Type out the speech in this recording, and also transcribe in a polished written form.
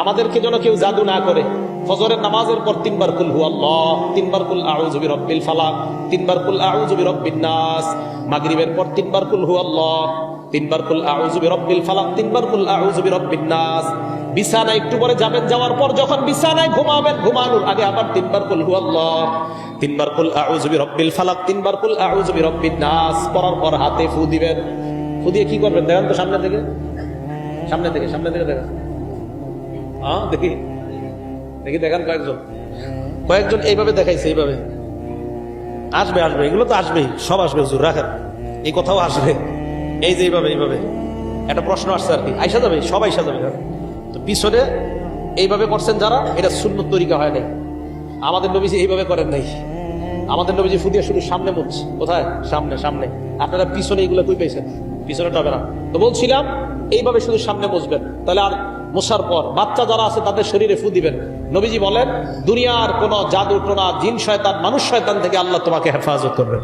আমাদেরকে যেন কেউ জাদু না করে। ফজরের নামাজের পর 3 বার কুল হুয়াল্লাহ, 3 বার কুল আউযু বিরাব্বিল ফালাক, 3 বার কুল আউযু বিরাব্বিন নাস। মাগরিবের পর 3 বার কুল হুয়াল্লাহ, 3 বার কুল আউযু বিরাব্বিল ফালাক, 3 বার কুল আউযু বিরাব্বিন নাস। বিছানায় একটু পরে যাবেন, যাওয়ার পর যখন বিছানায় ঘুমাবেন, ঘুমানোর আগে আবার 3 বার কুল হুয়াল্লাহ, 3 বার কুল আউযু বিরাব্বিল ফালাক, 3 বার কুল আউযু বিরাব্বিন নাস পড়ার পর হাতে ফু দিবেন। ফু দিয়ে কি করবেন দেখেন তো, সামনে থেকে দেখেন। হ্যাঁ দেখি দেখেন, কয়েকজন এইভাবে দেখাইছে, এইভাবে আসবে এগুলো তো আসবেই, সব আসবে হুজুর, রাখেন এই কথাও আসবে। এই যে এইভাবে একটা প্রশ্ন আসছে আর কি, আইসা যাবে, সব আইসা যাবে। তো পিছনে এইভাবে করছেন যারা, এটা সুন্নত তরিকা হয় নাই। আমাদের নবীজি এইভাবে করেন নাই। আমাদের নবীজি ফুদিয়া শুধু সামনে মুছছে। কোথায়? সামনে। আপনারা পিছনে এগুলো কই পাইছেন? পিছনে হবে না। তো বলছিলাম এইভাবে শুধু সামনে মুছবেন, তাহলে আর মোছার পর বাচ্চা যারা আছে তাদের শরীরে ফু দিবেন। নবীজি বলেন দুনিয়ার কোন জাদু টোনা, জিন শয়তান, মানুষ শয়তান থেকে আল্লাহ তোমাকে হেফাজত করবেন।